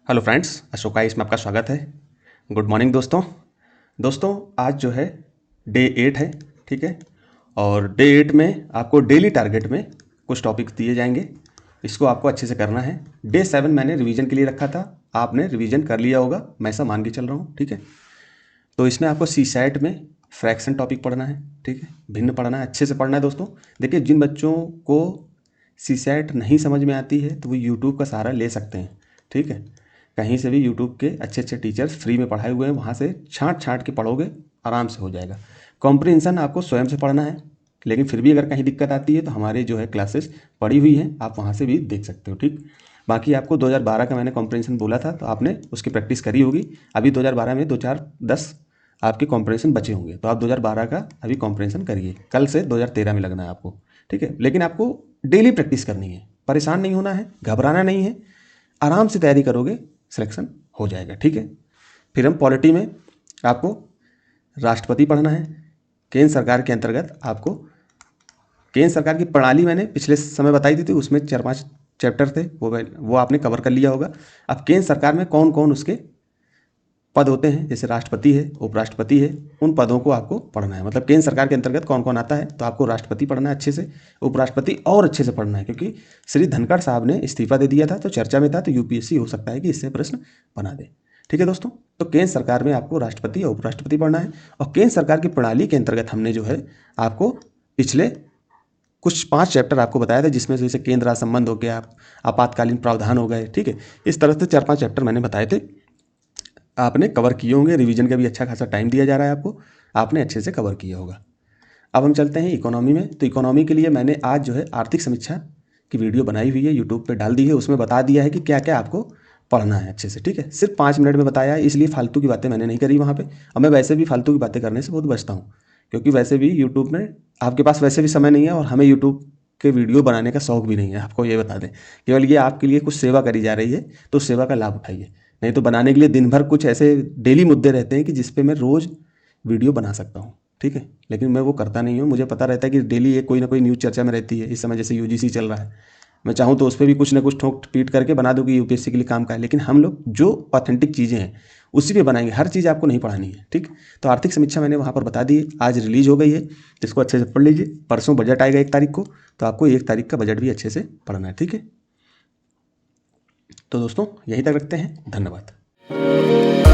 Hello friends, Ashoka इसमें आपका स्वागत है। गुड मॉर्निंग दोस्तों आज जो है डे 8 है, ठीक है। और डे 8 में आपको डेली टारगेट में कुछ टॉपिक्स दिए जाएंगे, इसको आपको अच्छे से करना है। डे 7 मैंने रिवीजन के लिए रखा था, आपने रिवीजन कर लिया होगा, मैं ऐसा मान के चल रहा हूँ, ठीक है। तो इसमें आपको सी सैट में फ्रैक्शन टॉपिक पढ़ना है, ठीक है, भिन्न पढ़ना है, अच्छे से पढ़ना है दोस्तों। देखिए, जिन बच्चों को सी सैट नहीं समझ में आती है तो वो यूट्यूब का सहारा ले सकते हैं, ठीक है। कहीं से भी यूट्यूब के अच्छे अच्छे टीचर्स फ्री में पढ़ाए हुए हैं, वहाँ से छाँट छाँट के पढ़ोगे, आराम से हो जाएगा। कॉम्प्रिहेंशन आपको स्वयं से पढ़ना है, लेकिन फिर भी अगर कहीं दिक्कत आती है तो हमारे जो है क्लासेस पड़ी हुई हैं, आप वहाँ से भी देख सकते हो, ठीक। बाकी आपको 2012 का मैंने कॉम्प्रिहेंशन बोला था, तो आपने उसकी प्रैक्टिस करी होगी। अभी 2012 में 2 4 10 आपके कॉम्प्रिहेंशन बचे होंगे, तो आप 2012 का अभी कॉम्प्रिहेंशन करिए। कल से 2013 में लगना है आपको, ठीक है। लेकिन आपको डेली प्रैक्टिस करनी है, परेशान नहीं होना है, घबराना नहीं है, आराम से तैयारी करोगे, सिलेक्शन हो जाएगा, ठीक है। फिर हम पॉलिटी में आपको राष्ट्रपति पढ़ना है। केंद्र सरकार के अंतर्गत आपको केंद्र सरकार की प्रणाली मैंने पिछले समय बताई थी, उसमें 4 5 चैप्टर थे, वो आपने कवर कर लिया होगा। अब केंद्र सरकार में कौन कौन उसके पद होते हैं, जैसे राष्ट्रपति है, उपराष्ट्रपति है, उन पदों को आपको पढ़ना है। मतलब केंद्र सरकार के अंतर्गत कौन कौन आता है, तो आपको राष्ट्रपति पढ़ना है अच्छे से, उपराष्ट्रपति और अच्छे से पढ़ना है, क्योंकि श्री धनखड़ साहब ने इस्तीफा दे दिया था, तो चर्चा में था, तो यूपीएससी हो सकता है कि इससे प्रश्न बना दे, ठीक है दोस्तों। तो केंद्र सरकार में आपको राष्ट्रपति और उपराष्ट्रपति पढ़ना है। और केंद्र सरकार की प्रणाली के अंतर्गत हमने जो है आपको पिछले कुछ 5 चैप्टर आपको बताया था, जिसमें जैसे केंद्र राज्य संबंध हो गया, आपातकालीन प्रावधान हो गए, ठीक है। इस तरह से 4 5 चैप्टर मैंने बताए थे, आपने कवर किए होंगे। रिवीजन का भी अच्छा खासा टाइम दिया जा रहा है आपको, आपने अच्छे से कवर किया होगा। अब हम चलते हैं इकोनॉमी में। तो इकोनॉमी के लिए मैंने आज जो है आर्थिक समीक्षा की वीडियो बनाई हुई है, यूट्यूब पे डाल दी है। उसमें बता दिया है कि क्या क्या आपको पढ़ना है अच्छे से, ठीक है। सिर्फ 5 मिनट में बताया है, इसलिए फालतू की बातें मैंने नहीं करी वहाँ पे। और मैं वैसे भी फालतू की बातें करने से बहुत बचता हूँ, क्योंकि वैसे भी यूट्यूब में आपके पास वैसे भी समय नहीं है, और हमें यूट्यूब के वीडियो बनाने का शौक भी नहीं है, आपको ये बता दें। केवल ये आपके लिए कुछ सेवा करी जा रही है, तो सेवा का लाभ उठाइए। नहीं तो बनाने के लिए दिन भर कुछ ऐसे डेली मुद्दे रहते हैं कि जिस पे मैं रोज़ वीडियो बना सकता हूँ, ठीक है। लेकिन मैं वो करता नहीं हूँ। मुझे पता रहता है कि डेली ये कोई ना कोई न्यूज़ चर्चा में रहती है। इस समय जैसे यूजीसी चल रहा है, मैं चाहूँ तो उस पर भी कुछ ना कुछ ठोक पीट करके बना दूँ कि यूपीएससी के लिए काम का है। लेकिन हम लोग जो ऑथेंटिक चीज़ें हैं उसी पे बनाएंगे, हर चीज़ आपको नहीं पढ़ानी है, ठीक। तो आर्थिक समीक्षा मैंने वहाँ पर बता दी है, आज रिलीज हो गई है, इसको अच्छे से पढ़ लीजिए। परसों बजट आएगा 1 तारीख को, तो आपको 1 तारीख का बजट भी अच्छे से पढ़ना है, ठीक है। तो दोस्तों यहीं तक रखते हैं, धन्यवाद।